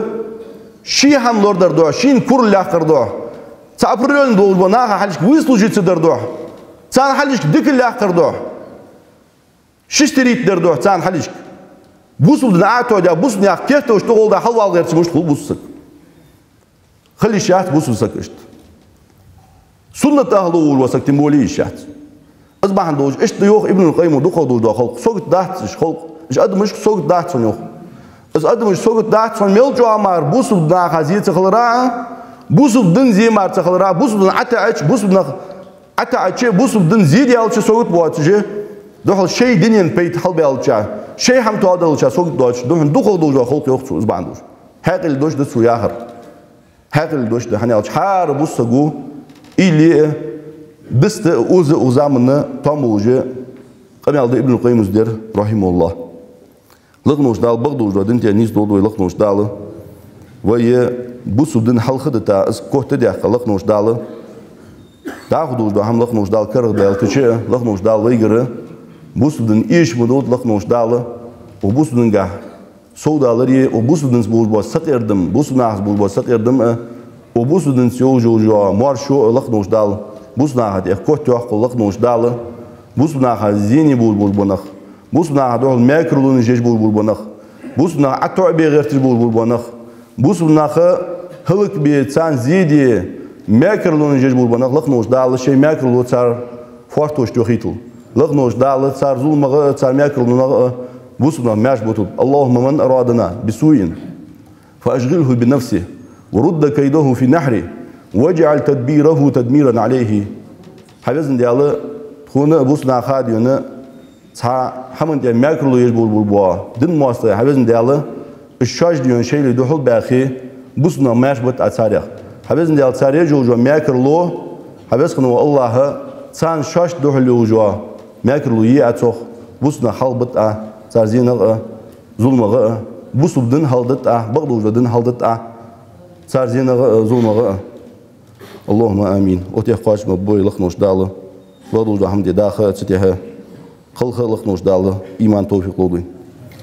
شي هم لوردر دو شين كور لاخر دو تعبرون دو بناها حلش ويسلو جيت در دو تان حلش ديك لاخر دو ششتريت در دو تان حلش بوسو دنعتو دا بوسو نيا كيتو شتغل دا حلوال غير مش تقول بوسو خلي شات بوسو سكشت سنة أهلو الوسك تمولي شات أصبح عندوش إيش تيوخ ابن القيم ودوخ دو خلق سوق دات خلق إيش قد مش سوق دات سنيوخ إيش قد مش سوق دات سن ميلجو عمار بوسو دنا خزيت تخلرا بوسو دن زي مار تخلرا بوسو دن عتاعش بوسو دن عتاعش بوسو دن زيد يالش سوق بواتجي دوخ شيء دنيا بيت حلب يالش شيء هم توادلش سوق دوش دوخ دو خلق يوخ أصبح عندوش هاك اللي دوش دسو ياهر هاك اللي دوش ده هني أشحار بوسجو إلي بست أوزامنا طاموجة قام على ابن القيم الزدير رحمه الله لقنوش دال بغدوش دين تانيس دولو لقنوش دال ويا بوسو دين حلقة تا اس كوه تدي لقنوش دال تاخدوش ده هم لقنوش دال كرر دال تشي لقنوش دال ويجر بوسو دين إيش مدود لقنوش دال وبوسو دين جاه سودالري وبوسو دين سبوج بس سقيردم بوسو ناس بوج بس سقيردم وبوسو دين سيوجو جو مارشو لقنوش دال بوسو ناحد إخوته أخو لقنوش دال بوسو ناحد زيني بول بنخ بوسو ناحد أهل ماكرلون جيش بول بنخ بوسو ناحد أتوع بغيرت بول بنخ بوسو ناحد هلك بيتسان زيدي ماكرلون جيش بول بنخ لقنوش دال شيء ماكرلو صار فورتوش توخيتل لقنوش دال صار زول مغ صار ماكرلون بوسو ناحد ماش بطل اللهم من أرادنا بسوء فأشغله بنفسه ورد كيده في نحره واجعل تدبيره تدميرا عليه حبيزن دياله خونا بوسنا خاديونا تا همن دي ماكرلو يجبول بولبوا دين مواصله حبيزن دياله الشاش ديون شيء اللي دخل باخي بوسنا ماش بت اتاريخ حبيزن ديال تاريخ جو ماكرلو حبيز خنو الله تان شاش دخل وجوا ماكر لوي أتوخ بوسنا حلبت سارزينا ظلمة بوسو بدن حلدت بغدو بدن حلدت سارزينا ظلمة اللهم آمين أتي قاش مبوي لخنوش دالة بغدو حمد داخل تتيها خلق لخنوش دالة إيمان توفيق لودي